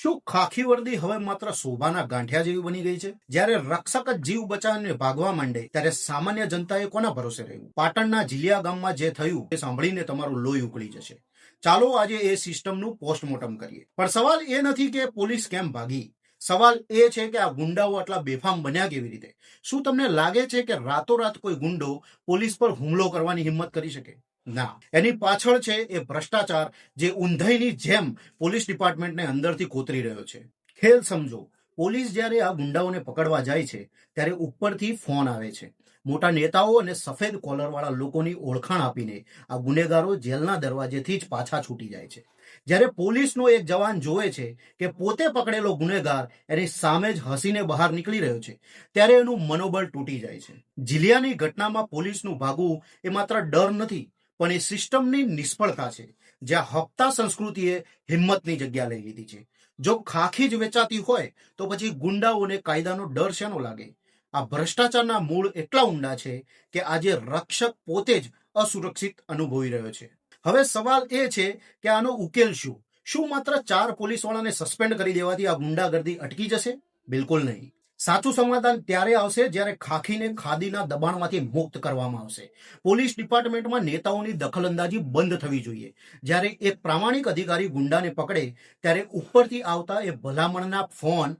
શું ખાખી વર્દી હવે માત્ર શોભાના ગાંઠિયા જેવી બની ગઈ છે? જ્યારે રક્ષક જ જીવ બચાવીને ભાગવા માંડે ત્યારે સામાન્ય જનતાએ કોના ભરોસે રહેવું? પાટણના જીલિયા ગામમાં જે થયું એ સાંભળીને તમારું લોહી ઉકળી જશે. ચાલો આજે એ સિસ્ટમનું પોસ્ટમોર્ટમ કરીએ. પણ સવાલ એ નથી કે પોલીસ કેમ ભાગી. સવાલ એ છે કે આ ગુંડાઓ આટલા બેફામ બન્યા કેવી રીતે? શું તમને લાગે છે કે રાતોરાત કોઈ ગુંડો પોલીસ પર હુમલો કરવાની હિંમત કરી શકે? ના, એની પાછળ છે એ ભ્રષ્ટાચાર જે ઊંધાઈની જેમ પોલીસ ડિપાર્ટમેન્ટને અંદરથી કોતરી રહ્યો છે. ખેલ સમજો, પોલીસ જ્યારે આ ગુંડાઓને પકડવા જાય છે ત્યારે ઉપરથી ફોન આવે છે. મોટા નેતાઓ અને સફેદ કોલરવાળા લોકોની ઓળખાણ આપીને આ ગુનેગારો જેલના દરવાજેથી જ પાછા છૂટી જાય છે. જ્યારે પોલીસનો એક જવાન જોવે છે કે પોતે પકડેલો ગુનેગાર એની સામે જ હસીને બહાર નીકળી રહ્યો છે ત્યારે એનું મનોબળ તૂટી જાય છે. જીલિયાની ઘટનામાં પોલીસનું ભાગવું એ માત્ર ડર નથી, પણ એ સિસ્ટમની નિષ્ફળતા છે, જ્યાં હપ્તા સંસ્કૃતિએ હિંમતની જગ્યા લઈ લીધી છે. જો ખાખી જ વેચાતી હોય તો પછી ગુંડાઓને કાયદાનો ડર શેનો લાગે? આ ભ્રષ્ટાચારના મૂળ એટલા ઊંડા છે કે આજે રક્ષક પોતે જ અસુરક્ષિત અનુભવી રહ્યો છે. હવે સવાલ એ છે કે આનો ઉકેલ શું? શું માત્ર 4 પોલીસવાળાને સસ્પેન્ડ કરી દેવાથી આ ગુંડાગર્દી અટકી જશે? બિલકુલ નહીં. સાચું સમાધાન ત્યારે આવશે જ્યારે ખાખીને ખાદીના દબાણમાંથી મુક્ત કરવામાં આવશે. પોલીસ ડિપાર્ટમેન્ટમાં નેતાઓની દખલઅંદાજી બંધ થવી જોઈએ. જ્યારે એક પ્રામાણિક અધિકારી ગુંડાને પકડે ત્યારે ઉપરથી આવતા એ ભલામણના ફોન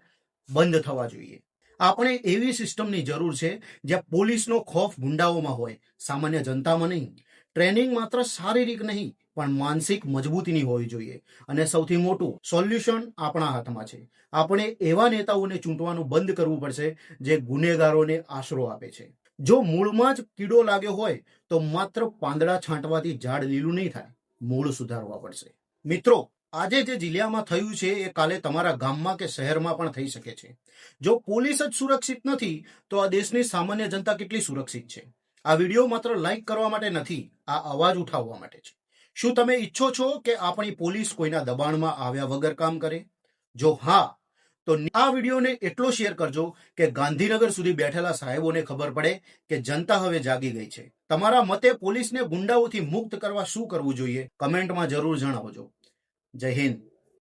બંધ થવા જોઈએ. આપણે એવી સિસ્ટમની જરૂર છે જ્યાં પોલીસનો ખોફ ગુંડાઓમાં હોય, સામાન્ય જનતામાં નહીં. ટ્રેનિંગ માત્ર શારીરિક નહીં પણ માનસિક મજબૂતીની હોવી જોઈએ. અને સૌથી મોટું સોલ્યુશન આપણા હાથમાં છે. આપણે એવા નેતાઓને ચૂંટવાનું બંધ કરવું પડશે જે ગુનેગારોને આશરો આપે છે. જો મૂળમાં જ કીડો લાગ્યો હોય તો માત્ર પાંદડા છાંટવાથી ઝાડ લીલું નહીં થાય, મૂળ સુધારવા પડશે. મિત્રો, આજે જે જિલ્લામાં થયું છે એ કાલે તમારા ગામમાં કે શહેરમાં પણ થઈ શકે છે. જો પોલીસ જ સુરક્ષિત નથી તો આ દેશની સામાન્ય જનતા કેટલી સુરક્ષિત છે? આ વિડીયો માત્ર લાઈક કરવા માટે નથી, આ અવાજ ઉઠાવવા માટે છે. શું તમે ઈચ્છો છો કે આપણી પોલીસ કોઈના દબાણમાં આવ્યા વગર કામ કરે? જો હા, તો આ વિડીયોને એટલો શેર કરજો કે ગાંધીનગર સુધી બેઠેલા સાહેબોને ખબર પડે કે જનતા હવે જાગી ગઈ છે. તમારા મતે પોલીસને ગુંડાઓથી મુક્ત કરવા શું કરવું જોઈએ? કમેન્ટમાં જરૂર જણાવજો. જય હિન્દ.